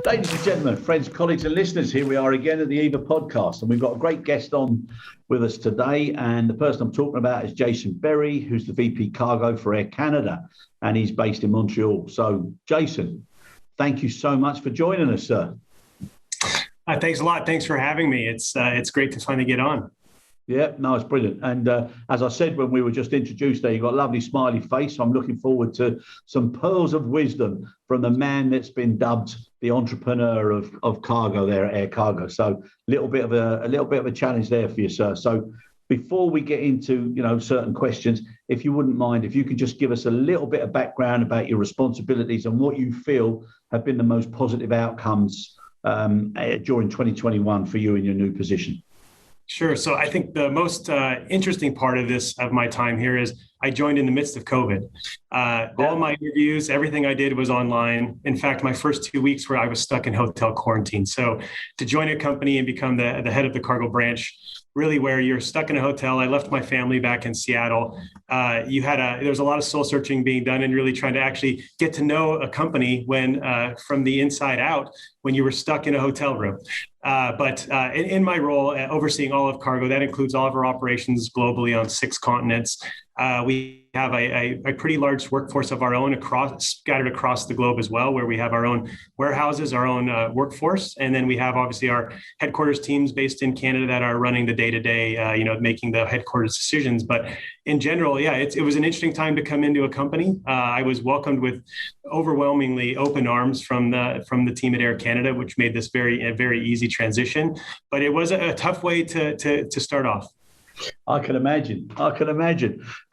Ladies and gentlemen, friends, colleagues and listeners, here we are again at the EVO podcast, and we've got a great guest on with us today, and the person I'm talking about is Jason Berry, who's the VP Cargo for Air Canada, and he's based in Montreal. So, Jason, thank you so much for joining us, sir. Thanks a lot. Thanks for having me. It's great to finally get on. Yeah, no, it's brilliant. And as I said when we were just introduced there, you've got a lovely smiley face. So I'm looking forward to some pearls of wisdom from the man that's been dubbed the entrepreneur of cargo there at Air Cargo. So a little bit of a challenge there for you, sir. So before we get into certain questions, if you wouldn't mind, if you could just give us a little bit of background about your responsibilities and what you feel have been the most positive outcomes during 2021 for you in your new position. Sure. So I think the most interesting part of my time here is I joined in the midst of COVID. All my interviews, everything I did was online. In fact, my first 2 weeks where I was stuck in hotel quarantine. So to join a company and become the head of the cargo branch, really where you're stuck in a hotel. I left my family back in Seattle. There was a lot of soul searching being done and really trying to actually get to know a company when from the inside out when you were stuck in a hotel room. But in my role, overseeing all of cargo, that includes all of our operations globally on 6 continents. We have a pretty large workforce of our own scattered across the globe as well, where we have our own warehouses, our own workforce. And then we have obviously our headquarters teams based in Canada that are running the day-to-day, making the headquarters decisions. But in general, it was an interesting time to come into a company. I was welcomed with overwhelmingly open arms from the team at Air Canada, which made this a very easy transition. But it was a tough way to start off. I can imagine.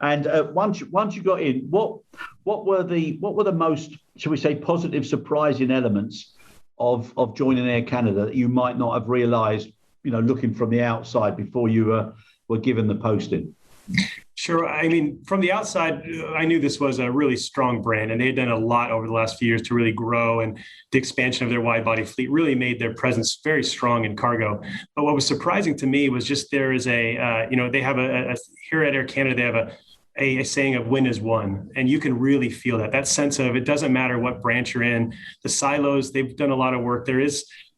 And once you got in, what were the most, shall we say, positive, surprising elements of joining Air Canada that you might not have realised, looking from the outside before you were given the posting? Sure. I mean, from the outside, I knew this was a really strong brand, and they had done a lot over the last few years to really grow, and the expansion of their wide-body fleet really made their presence very strong in cargo. But what was surprising to me was just there is they have here at Air Canada, they have a saying of win is one. And you can really feel that sense of it doesn't matter what branch you're in, the silos, they've done a lot of work.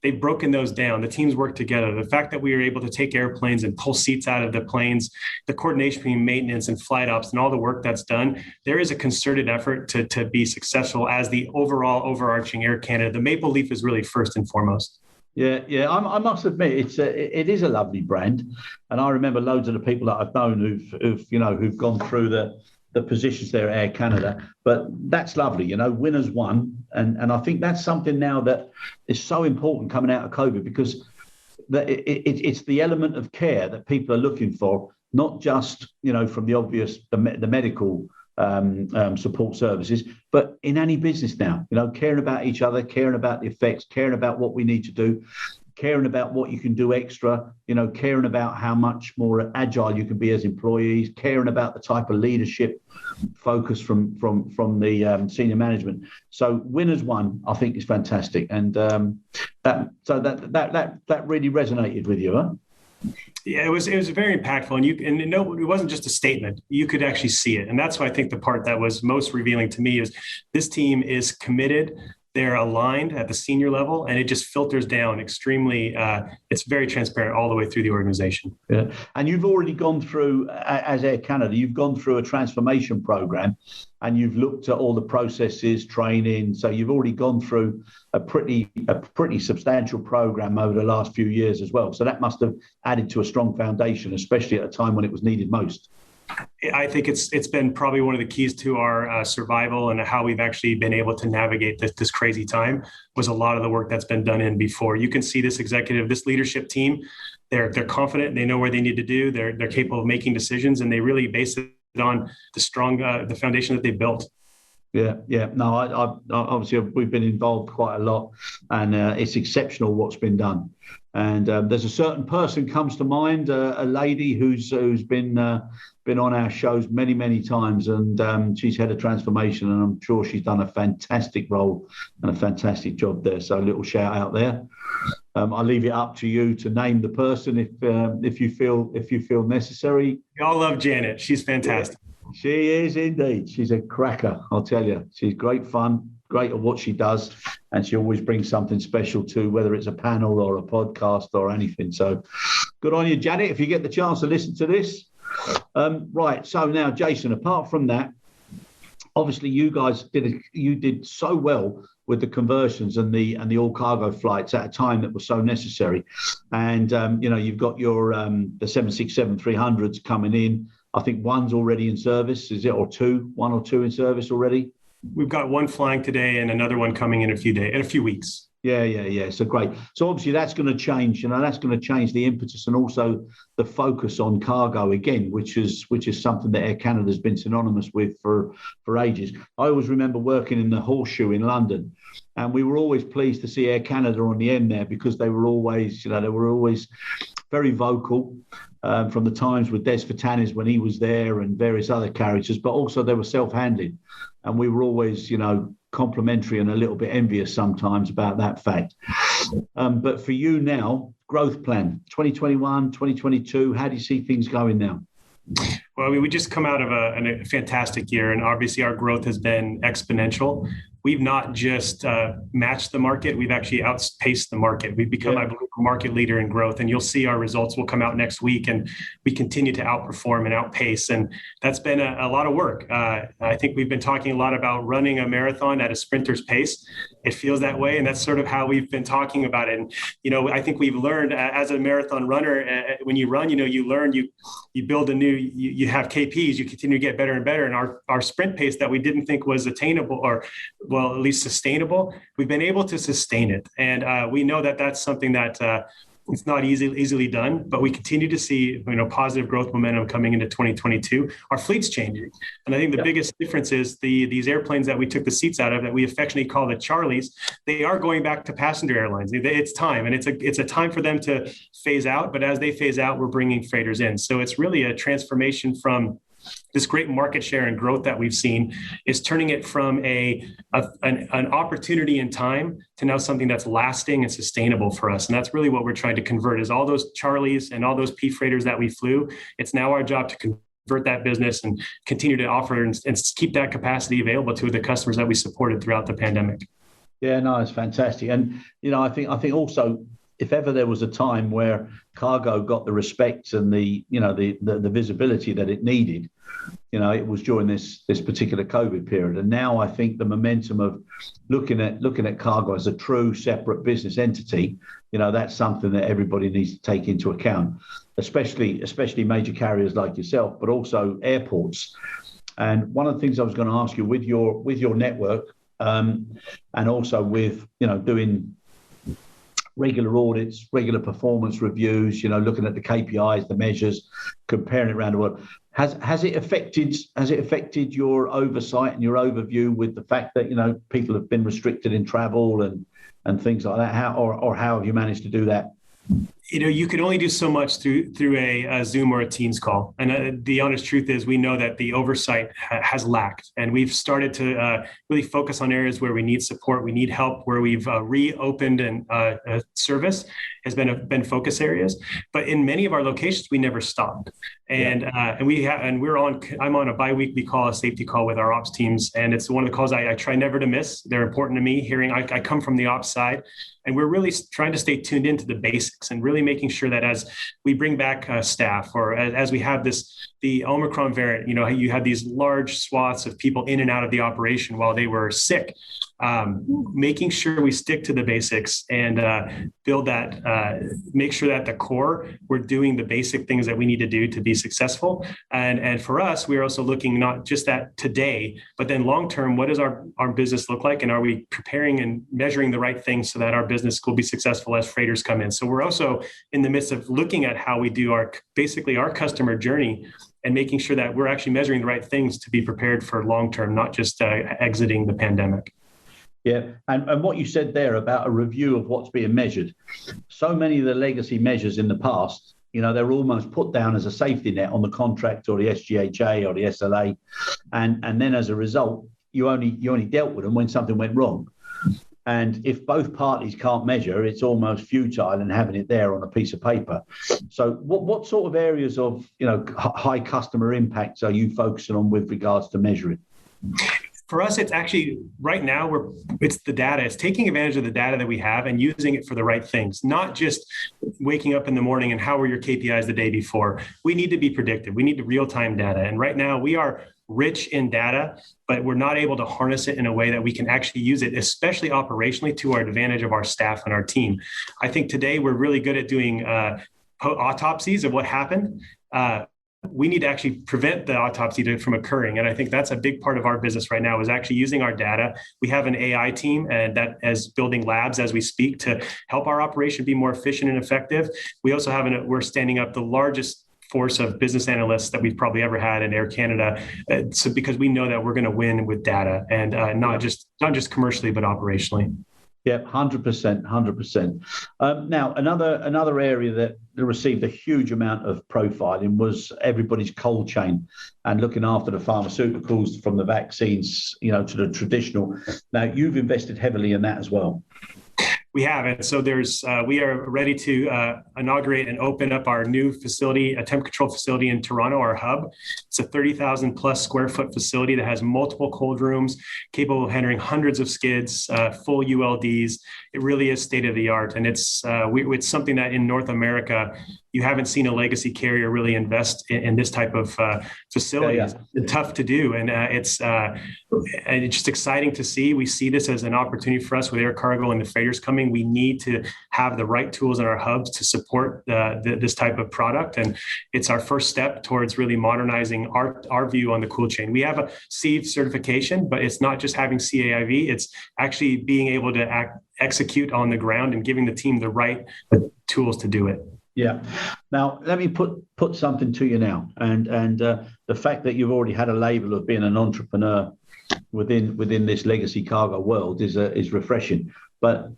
They've broken those down. The teams work together. The fact that we were able to take airplanes and pull seats out of the planes, the coordination between maintenance and flight ops and all the work that's done, there is a concerted effort to be successful as the overall overarching Air Canada. The Maple Leaf is really first and foremost. Yeah. I must admit, it is a lovely brand, and I remember loads of the people that I've known who've gone through the positions there at Air Canada. But that's lovely, winners won, and I think that's something now that is so important coming out of COVID, because it's the element of care that people are looking for, not just from the obvious the medical support services, but in any business now, caring about each other, caring about the effects, caring about what we need to do, caring about what you can do extra, caring about how much more agile you can be as employees, caring about the type of leadership focus from the senior management. So winners won, I think, is fantastic, and that really resonated with you, huh? Yeah, it was very impactful, and it wasn't just a statement. You could actually see it, and that's why I think the part that was most revealing to me is this team is committed. They're aligned at the senior level, and it just filters down extremely. It's very transparent all the way through the organization. Yeah, and you've already gone through, as Air Canada, you've gone through a transformation program, and you've looked at all the processes, training. So you've already gone through a pretty substantial program over the last few years as well. So that must have added to a strong foundation, especially at a time when it was needed most. I think it's been probably one of the keys to our survival and how we've actually been able to navigate this crazy time was a lot of the work that's been done in before. You can see this leadership team, they're confident, they know where they need to do, they're capable of making decisions, and they really base it on the foundation that they built. Yeah. No, I obviously we've been involved quite a lot, and it's exceptional what's been done. And there's a certain person comes to mind, a lady who's been on our shows many times, and she's head of transformation, and I'm sure she's done a fantastic role and a fantastic job there. So a little shout out there. I'll leave it up to you to name the person if you feel necessary. We all love Janet. She's fantastic. She is indeed. She's a cracker, I'll tell you. She's great fun, great at what she does, and she always brings something special to, whether it's a panel or a podcast or anything. So good on you, Janet, if you get the chance to listen to this. Right, so now, Jason, apart from that, obviously you guys did so well with the conversions and the all cargo flights at a time that was so necessary. And you've got your the 767-300s coming in. I think one's already in service, is it, or one or two in service already? We've got one flying today and another one coming in a few weeks. Yeah. So great. So obviously that's going to change, that's going to change the impetus and also the focus on cargo again, which is something that Air Canada's been synonymous with for ages. I always remember working in the Horseshoe in London, and we were always pleased to see Air Canada on the end there, because they were always very vocal, from the times with Des Fatanis when he was there and various other characters, but also they were self-handling, and we were always, complimentary and a little bit envious sometimes about that fact. But for you now, growth plan, 2021, 2022, how do you see things going now? Well, we just come out of a fantastic year, and obviously our growth has been exponential. We've not just matched the market, we've actually outpaced the market. We've become, I believe, a market leader in growth, and you'll see our results will come out next week, and we continue to outperform and outpace. And that's been a lot of work. I think we've been talking a lot about running a marathon at a sprinter's pace. It feels that way, and that's sort of how we've been talking about it. And, I think we've learned as a marathon runner, when you run, you learn, you build you have KPs, you continue to get better and better. And our sprint pace that we didn't think was attainable, or at least sustainable, we've been able to sustain it. And we know that that's something that it's not easily done, but we continue to see, positive growth momentum coming into 2022. Our fleet's changing. And I think the biggest difference is these airplanes that we took the seats out of, that we affectionately call the Charlies, they are going back to passenger airlines. It's time, and it's a time for them to phase out. But as they phase out, we're bringing freighters in. So it's really a transformation from this great market share and growth that we've seen, is turning it from an opportunity in time to now something that's lasting and sustainable for us. And that's really what we're trying to convert, is all those Charlies and all those P freighters that we flew. It's now our job to convert that business and continue to offer and keep that capacity available to the customers that we supported throughout the pandemic. Yeah, no, it's fantastic. And, I think also, if ever there was a time where cargo got the respect and the visibility that it needed, it was during this particular COVID period. And now I think the momentum of looking at cargo as a true separate business entity, that's something that everybody needs to take into account, especially major carriers like yourself, but also airports. And one of the things I was going to ask you, with your network, and also with doing regular audits, regular performance reviews, looking at the KPIs, the measures, comparing it around the world. Has it affected your oversight and your overview with the fact that people have been restricted in travel and things like that? How have you managed to do that? You can only do so much through a Zoom or a Teams call. And the honest truth is, we know that the oversight has lacked. And we've started to really focus on areas where we need support, we need help, where we've reopened and service has been focus areas. But in many of our locations, we never stopped. And I'm on a bi-weekly call, a safety call with our ops teams. And it's one of the calls I try never to miss. They're important to me. I come from the ops side, and we're really trying to stay tuned into the basics and really making sure that as we bring back staff, or as we have the Omicron variant, you had these large swaths of people in and out of the operation while they were sick. Making sure we stick to the basics and build that, make sure that the core, we're doing the basic things that we need to do to be successful. And for us, we're also looking not just at today, but then long term, what does our business look like? And are we preparing and measuring the right things so that our business will be successful as freighters come in? So we're also in the midst of looking at how we do our customer journey, and making sure that we're actually measuring the right things to be prepared for long term, not just exiting the pandemic. Yeah, and what you said there about a review of what's being measured. So many of the legacy measures in the past, they're almost put down as a safety net on the contract or the SGHA or the SLA, and then as a result, you only dealt with them when something went wrong. And if both parties can't measure, it's almost futile in having it there on a piece of paper. So what sort of areas of high customer impacts are you focusing on with regards to measuring? For us, it's actually right now it's the data. It's taking advantage of the data that we have and using it for the right things, not just waking up in the morning and how were your KPIs the day before. We need to be predictive. We need real-time data. And right now we are rich in data, but we're not able to harness it in a way that we can actually use it, especially operationally, to our advantage of our staff and our team. I think today we're really good at doing autopsies of what happened. We need to actually prevent the autopsy from occurring. And I think that's a big part of our business right now is actually using our data. We have an AI team and that is building labs as we speak to help our operation be more efficient and effective. We also we're standing up the largest force of business analysts that we've probably ever had in Air Canada. So because we know that we're going to win with data and not just commercially, but operationally. Yeah, 100%, 100%. Now, another area that received a huge amount of profiling was everybody's cold chain and looking after the pharmaceuticals from the vaccines, to the traditional. Now, you've invested heavily in that as well. We have. And so we are ready to inaugurate and open up our new facility, a temp control facility in Toronto, our hub. It's a 30,000 plus square foot facility that has multiple cold rooms, capable of handling hundreds of skids, full ULDs. It really is state of the art. And it's something that in North America, you haven't seen a legacy carrier really invest in this type of facility. Yeah. It's tough to do. And it's just exciting to see. We see this as an opportunity for us with air cargo and the freighters coming. We need to have the right tools in our hubs to support this type of product. And it's our first step towards really modernizing our view on the cool chain. We have a CEIV certification, but it's not just having CAIV. It's actually being able to execute on the ground and giving the team the right tools to do it. Yeah. Now, let me put something to you now. And the fact that you've already had a label of being an entrepreneur within this legacy cargo world is refreshing. But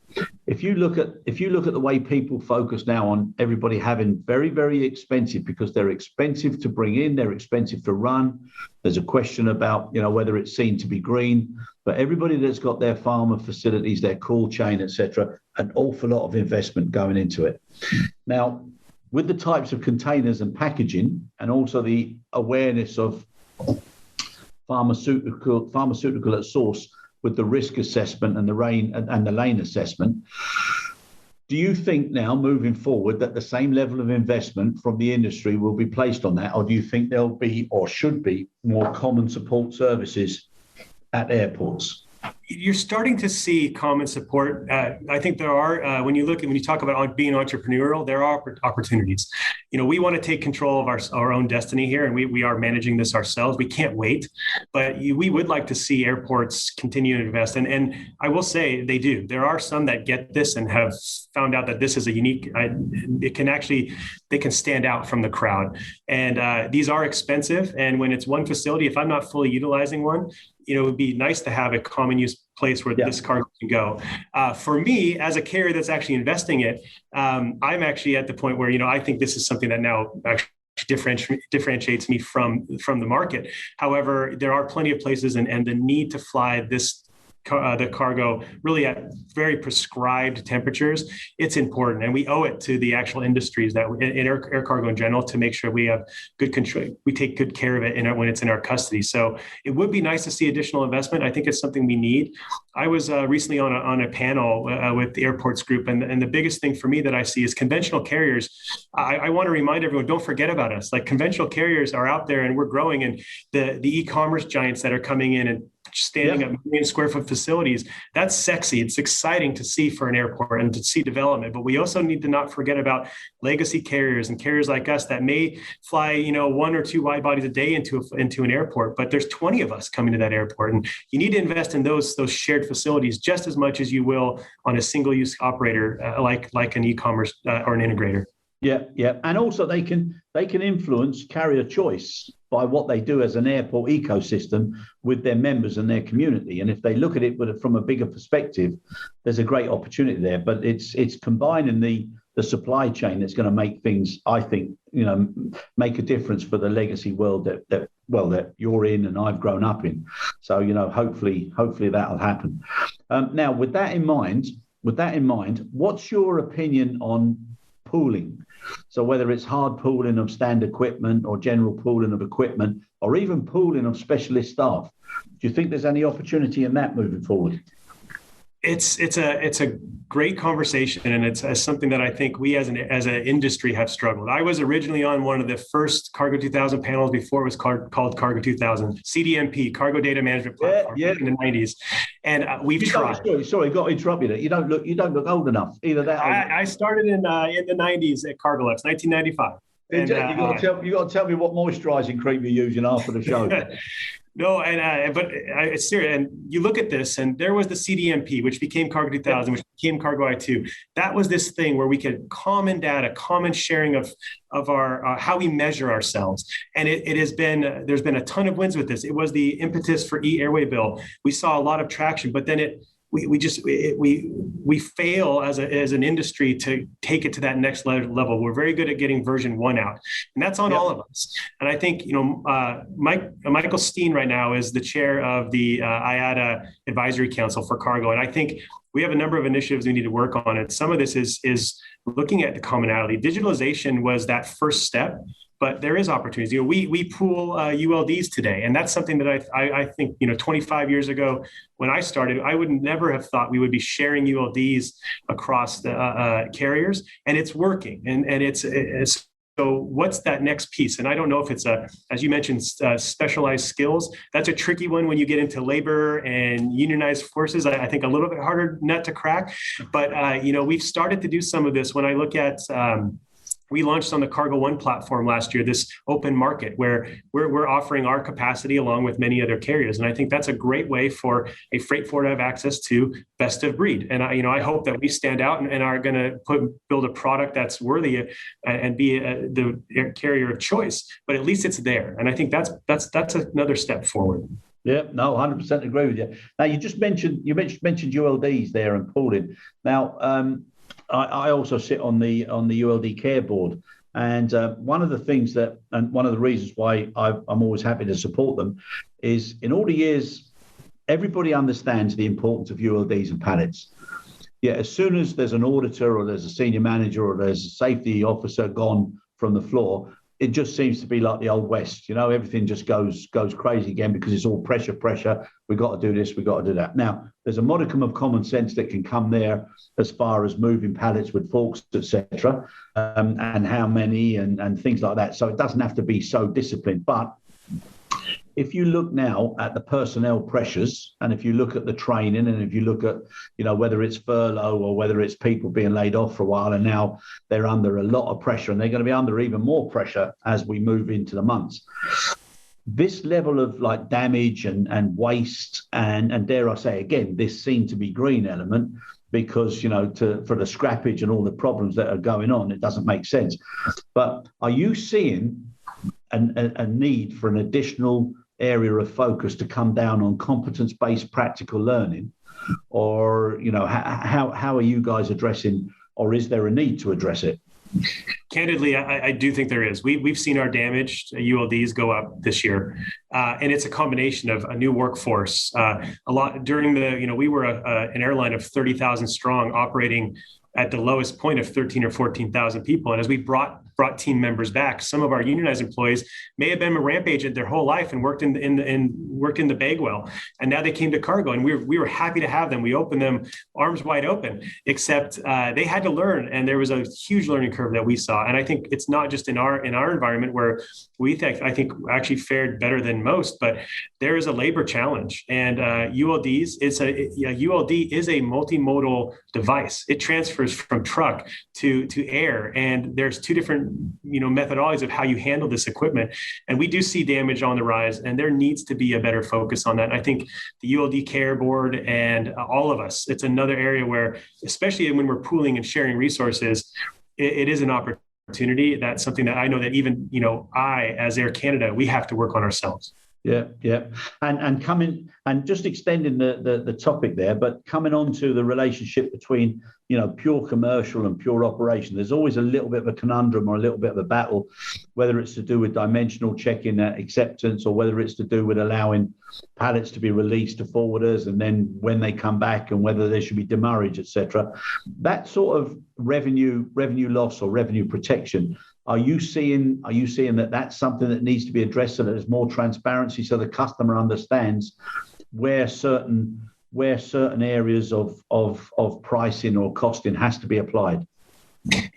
if you look at the way people focus now on everybody having very, very expensive, because they're expensive to bring in, they're expensive to run. There's a question about whether it's seen to be green. But everybody that's got their pharma facilities, their cold chain, etc., an awful lot of investment going into it. Now, with the types of containers and packaging, and also the awareness of pharmaceutical at source with the risk assessment and the lane assessment, do you think now, moving forward, that the same level of investment from the industry will be placed on that? Or do you think there'll be, or should be, more common support services at airports? You're starting to see common support. I think there are, when you talk about being entrepreneurial, there are opportunities. We want to take control of our own destiny here, and we are managing this ourselves. We can't wait, but we would like to see airports continue to invest. And I will say they do. There are some that get this and have found out that this is a unique, they can stand out from the crowd. And these are expensive. And when it's one facility, if I'm not fully utilizing one, it would be nice to have a common use place where this cargo can go. For me, as a carrier that's actually investing it, I'm actually at the point where, I think this is something that now actually differentiates me from the market. However, there are plenty of places and the need to fly the cargo really at very prescribed temperatures, it's important. And we owe it to the actual industries that in air cargo in general to make sure we have good control. We take good care of it when it's in our custody. So it would be nice to see additional investment. I think it's something we need. I was recently on a panel with the airports group. And the biggest thing for me that I see is conventional carriers. I want to remind everyone, don't forget about us. Like, conventional carriers are out there and we're growing, and the e-commerce giants that are coming in and standing up million square foot facilities, that's sexy. It's exciting to see for an airport and to see development. But we also need to not forget about legacy carriers and carriers like us that may fly, one or two wide bodies a day into an airport, but there's 20 of us coming to that airport. And you need to invest in those shared facilities just as much as you will on a single use operator, like an e-commerce or an integrator. Yeah. And also they can influence carrier choice by what they do as an airport ecosystem with their members and their community. And if they look at it from a bigger perspective, there's a great opportunity there. But it's combining the supply chain that's going to make things, I think, make a difference for the legacy world that you're in and I've grown up in. So, hopefully that'll happen. Now, with that in mind, what's your opinion on pooling. So whether it's hard pooling of stand equipment or general pooling of equipment or even pooling of specialist staff, do you think there's any opportunity in that moving forward? It's a great conversation, and it's something that I think we as an industry have struggled. I was originally on one of the first Cargo 2000 panels before it was called Cargo 2000, CDMP, Cargo Data Management Platform, in the 90s, and we've tried. Sorry, got to interrupt you there. You don't look old enough. Either that. I started in the 90s at Cargolux, 1995. And, you got to tell me what moisturising cream you're using after the show. No, but it's serious. And you look at this, and there was the CDMP, which became Cargo 2000, which became Cargo I2. That was this thing where we could common data, common sharing of our how we measure ourselves. And it has been, there's been a ton of wins with this. It was the impetus for e-Airway Bill. We saw a lot of traction, but then we fail as an industry to take it to that next level. We're very good at getting version 1 out, and that's on all of us. And I think Michael Steen right now is the chair of the IATA Advisory Council for Cargo, and I think we have a number of initiatives we need to work on. And some of this is looking at the commonality. Digitalization was that first step, but there is opportunities. We pool ULDs today, and that's something that I think 25 years ago when I started, I would never have thought we would be sharing ULDs across the carriers, and it's working. And it's so what's that next piece? And I don't know if it's as you mentioned, specialized skills. That's a tricky one when you get into labor and unionized forces. I think a little bit harder nut to crack, but we've started to do some of this. When I look at we launched on the Cargo One platform last year, this open market where we're offering our capacity along with many other carriers. And I think that's a great way for a freight forwarder to have access to best of breed. And I hope that we stand out and are going to build a product that's worthy and be the carrier of choice, but at least it's there. And I think that's another step forward. Yeah, no, 100% agree with you. Now, you mentioned ULDs there and pooling. Now, I also sit on the ULD Care Board, and one of the things and one of the reasons why I'm always happy to support them is in all the years, everybody understands the importance of ULDs and pallets. Yeah, as soon as there's an auditor or there's a senior manager or there's a safety officer gone from the floor, it just seems to be like the Old West. Everything just goes crazy again because it's all pressure. We've got to do this, we've got to do that. Now, there's a modicum of common sense that can come there as far as moving pallets with forks, etc., and how many and things like that. So it doesn't have to be so disciplined. But if you look now at the personnel pressures, and if you look at the training, and if you look at, whether it's furlough or whether it's people being laid off for a while, and now they're under a lot of pressure, and they're going to be under even more pressure as we move into the months. This level of damage and waste, and dare I say again, this seemed to be green element, because for the scrappage and all the problems that are going on, it doesn't make sense. But are you seeing a need for an additional area of focus to come down on competence-based practical learning, or how are you guys addressing, or is there a need to address it? Candidly, I do think there is. We've seen our damaged ULDs go up this year, and it's a combination of a new workforce. A lot during we were an airline of 30,000 strong, operating at the lowest point of 13 or 14,000 people. And as we brought team members back, some of our unionized employees may have been a ramp agent their whole life and worked in the Bagwell. And now they came to Cargo, and we were happy to have them. We opened them arms wide open, except they had to learn. And there was a huge learning curve that we saw. And I think it's not just in our environment where I think actually fared better than most, but there is a labor challenge. And ULDs, ULD is a multimodal device. It transfers from truck to air, and there's two different methodologies of how you handle this equipment. And we do see damage on the rise, and there needs to be a better focus on that. And I think the ULD Care Board and all of us, it's another area where, especially when we're pooling and sharing resources, it is an opportunity. That's something that I know that even I, as Air Canada, we have to work on ourselves. Yeah. And coming and just extending the topic there, but coming on to the relationship between pure commercial and pure operation, there's always a little bit of a conundrum or a little bit of a battle, whether it's to do with dimensional checking acceptance or whether it's to do with allowing pallets to be released to forwarders and then when they come back and whether there should be demurrage, etc. That sort of revenue loss or revenue protection, are you seeing that that's something that needs to be addressed so that there's more transparency so the customer understands where certain areas of pricing or costing has to be applied?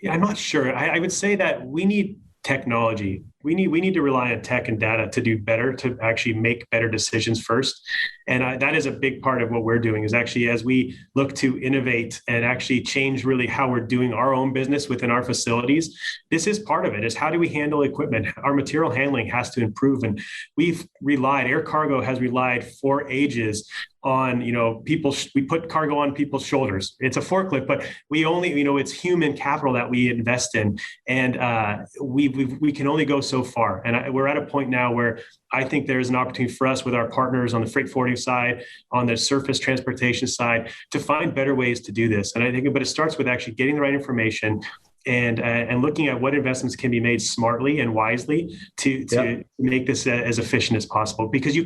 Yeah, I'm not sure. I would say that we need technology. We need to rely on tech and data to do better, to actually make better decisions first. And that is a big part of what we're doing, is actually as we look to innovate and actually change really how we're doing our own business within our facilities. This is part of it, is how do we handle equipment? Our material handling has to improve. And air cargo has relied for ages on, we put cargo on people's shoulders. It's a forklift, but we only, it's human capital that we invest in. And we can only go so far. And we're at a point now where I think there's an opportunity for us with our partners on the freight forwarding side, on the surface transportation side, to find better ways to do this. And I think, but it starts with actually getting the right information and looking at what investments can be made smartly and wisely to make this as efficient as possible. Because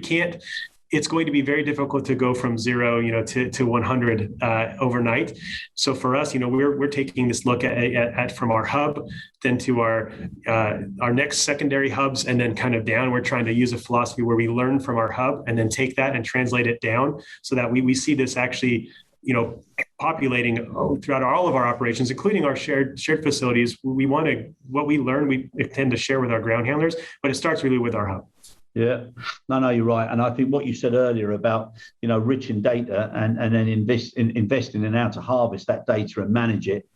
it's going to be very difficult to go from 0, to 100 overnight. So for us, we're taking this look at from our hub, then to our next secondary hubs, and then kind of down. We're trying to use a philosophy where we learn from our hub and then take that and translate it down so that we see this actually, populating throughout all of our operations, including our shared facilities. What we learn, we tend to share with our ground handlers, but it starts really with our hub. Yeah, no, you're right. And I think what you said earlier about, rich in data and then investing in how to harvest that data and manage it,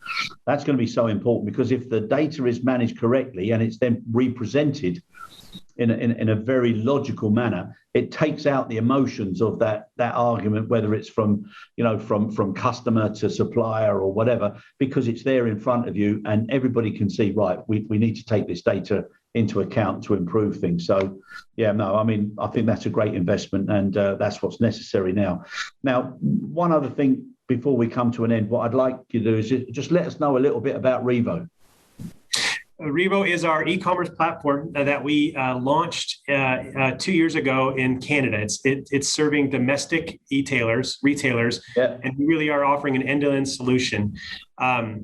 that's going to be so important, because if the data is managed correctly and it's then represented in a very logical manner, it takes out the emotions of that argument, whether it's from customer to supplier or whatever, because it's there in front of you and everybody can see, right, we need to take this data into account to improve things. So, I think that's a great investment, and that's what's necessary now. Now, one other thing before we come to an end, what I'd like you to do is just let us know a little bit about Revo. Revo is our e-commerce platform that we launched 2 years ago in Canada. It's serving domestic retailers, and we really are offering an end-to-end solution.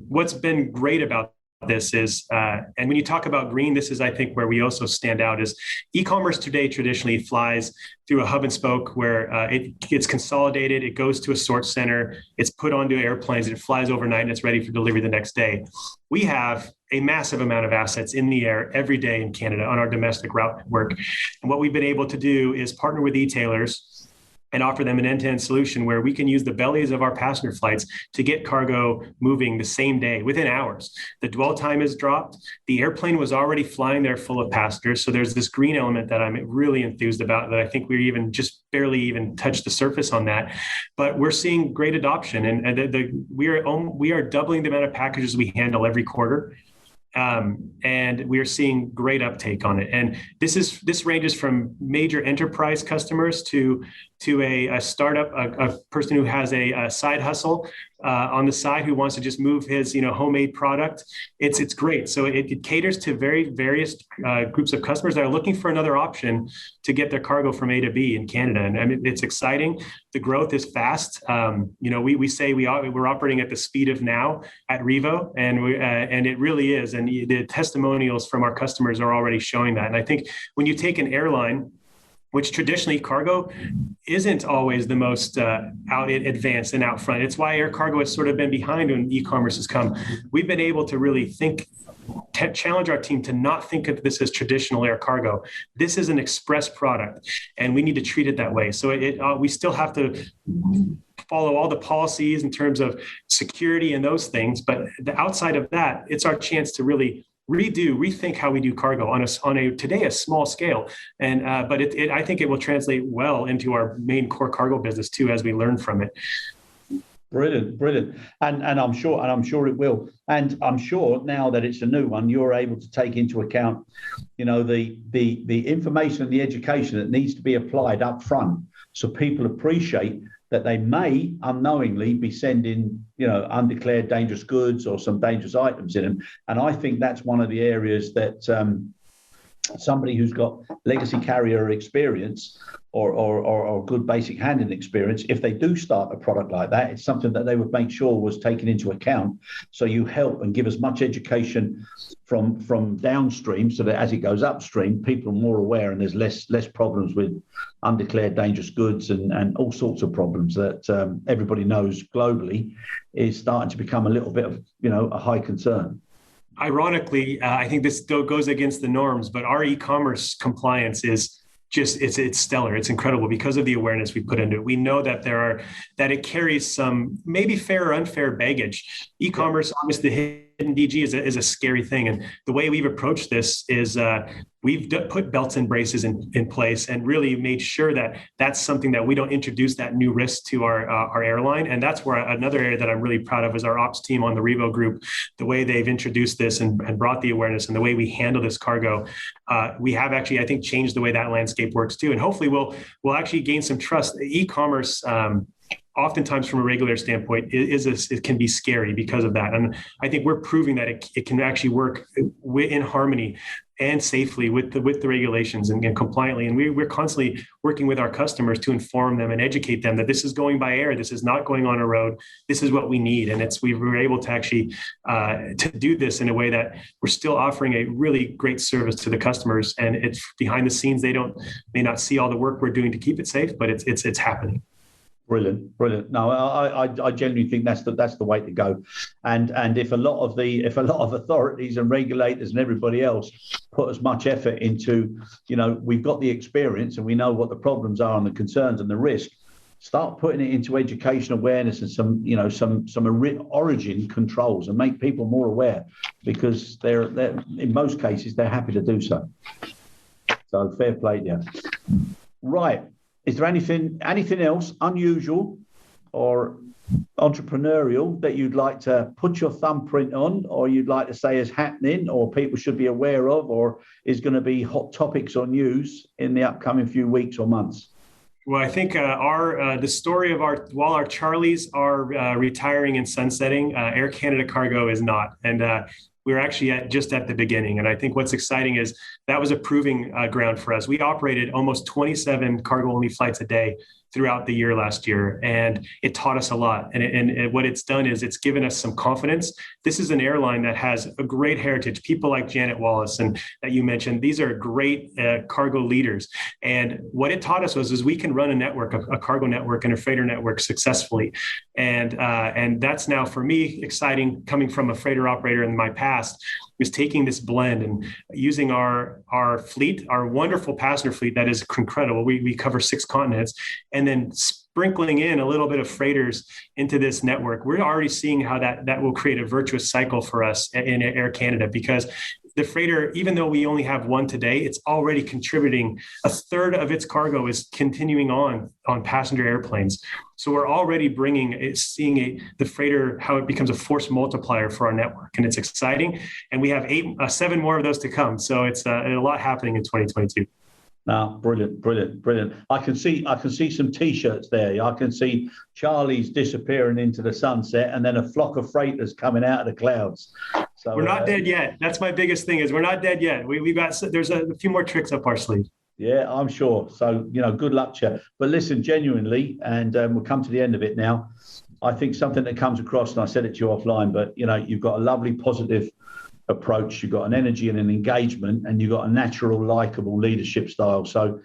What's been great about this is, and when you talk about green, this is, I think, where we also stand out, is e-commerce today traditionally flies through a hub and spoke where it gets consolidated, it goes to a sort center, it's put onto airplanes, it flies overnight, and it's ready for delivery the next day. We have a massive amount of assets in the air every day in Canada on our domestic route network. And what we've been able to do is partner with retailers and offer them an end-to-end solution where we can use the bellies of our passenger flights to get cargo moving the same day, within hours. The dwell time is dropped. The airplane was already flying there full of passengers. So there's this green element that I'm really enthused about, that I think we even just barely even touched the surface on that. But we're seeing great adoption, and we are doubling the amount of packages we handle every quarter. And we are seeing great uptake on it. And this ranges from major enterprise customers to a startup, a person who has a side hustle on the side who wants to just move his homemade product. It's great. So it caters to very various groups of customers that are looking for another option to get their cargo from A to B in Canada. And I mean, it's exciting. The growth is fast. We say we're operating at the speed of now at Revo, and it really is. And the testimonials from our customers are already showing that. And I think when you take an airline, which traditionally cargo isn't always the most out advanced and out front. It's why air cargo has sort of been behind when e-commerce has come. We've been able to really challenge our team to not think of this as traditional air cargo. This is an express product, and we need to treat it that way. So we still have to follow all the policies in terms of security and those things. But outside of that, it's our chance to really rethink how we do cargo on a small scale, and but I think it will translate well into our main core cargo business too, as we learn from it. Brilliant, and I'm sure it will, and I'm sure now that it's a new one, you're able to take into account, the information and the education that needs to be applied up front, so people appreciate that they may unknowingly be sending, undeclared dangerous goods or some dangerous items in them. And I think that's one of the areas that somebody who's got legacy carrier experience or good basic handling experience, if they do start a product like that, it's something that they would make sure was taken into account. So you help and give as much education from downstream so that as it goes upstream, people are more aware and there's less problems with undeclared dangerous goods and all sorts of problems that everybody knows globally is starting to become a little bit of, a high concern. Ironically, I think this goes against the norms, but our e-commerce compliance is just it's stellar. It's incredible because of the awareness we put into it. We know that that it carries some maybe fair or unfair baggage. E-commerce, obviously, the hidden DG is a scary thing, and the way we've approached this is we've put belts and braces in place and really made sure that that's something that we don't introduce that new risk to our airline. And that's where another area that I'm really proud of is our ops team on the Revo group, the way they've introduced this and brought the awareness and the way we handle this cargo. We have actually, I think, changed the way that landscape works too. And hopefully we'll actually gain some trust. E-commerce, oftentimes from a regulator standpoint, it can be scary because of that. And I think we're proving that it can actually work in harmony and safely with the regulations and compliantly. And we're constantly working with our customers to inform them and educate them that this is going by air. This is not going on a road. This is what we need. And we were able to actually to do this in a way that we're still offering a really great service to the customers. And it's behind the scenes. They may not see all the work we're doing to keep it safe, but it's happening. Brilliant. No, I genuinely think that's the way to go. And if a lot of authorities and regulators and everybody else put as much effort into, we've got the experience and we know what the problems are and the concerns and the risk, start putting it into education awareness and some origin controls and make people more aware, because they're in most cases they're happy to do so. So fair play, yeah. Right. Is there anything else unusual or entrepreneurial that you'd like to put your thumbprint on, or you'd like to say is happening, or people should be aware of, or is going to be hot topics or news in the upcoming few weeks or months? Well, I think the story of while our Charlies are retiring and sunsetting, Air Canada Cargo is not, and we're actually just at the beginning. And I think what's exciting is that was a proving ground for us. We operated almost 27 cargo-only flights a day throughout the year last year, and it taught us a lot. And what it's done is it's given us some confidence. This is an airline that has a great heritage. People like Janet Wallace and that you mentioned, these are great cargo leaders. And what it taught us is we can run a network, a cargo network and a freighter network successfully. And that's now for me exciting, coming from a freighter operator in my past, was taking this blend and using our fleet, our wonderful passenger fleet that is incredible. We cover 6 continents, and then sprinkling in a little bit of freighters into this network. We're already seeing how that will create a virtuous cycle for us in Air Canada, because the freighter, even though we only have one today, it's already contributing. A third of its cargo is continuing on passenger airplanes. So we're already seeing the freighter, how it becomes a force multiplier for our network. And it's exciting. And we have 7 more of those to come. So it's a lot happening in 2022. No, brilliant. I can see some T-shirts there. I can see Charlie's disappearing into the sunset, and then a flock of freighters coming out of the clouds. So we're not dead yet. That's my biggest thing, is we're not dead yet. There's a few more tricks up our sleeve. Yeah, I'm sure. So good luck to you. But listen, genuinely, and we'll come to the end of it now. I think something that comes across, and I said it to you offline, but you've got a lovely, positive approach, you've got an energy and an engagement, and you've got a natural, likable leadership style. So,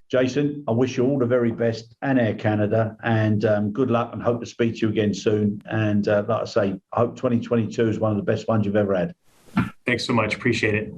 Jason, I wish you all the very best, and Air Canada, and good luck, and hope to speak to you again soon. And like I say, I hope 2022 is one of the best ones you've ever had. Thanks so much. Appreciate it.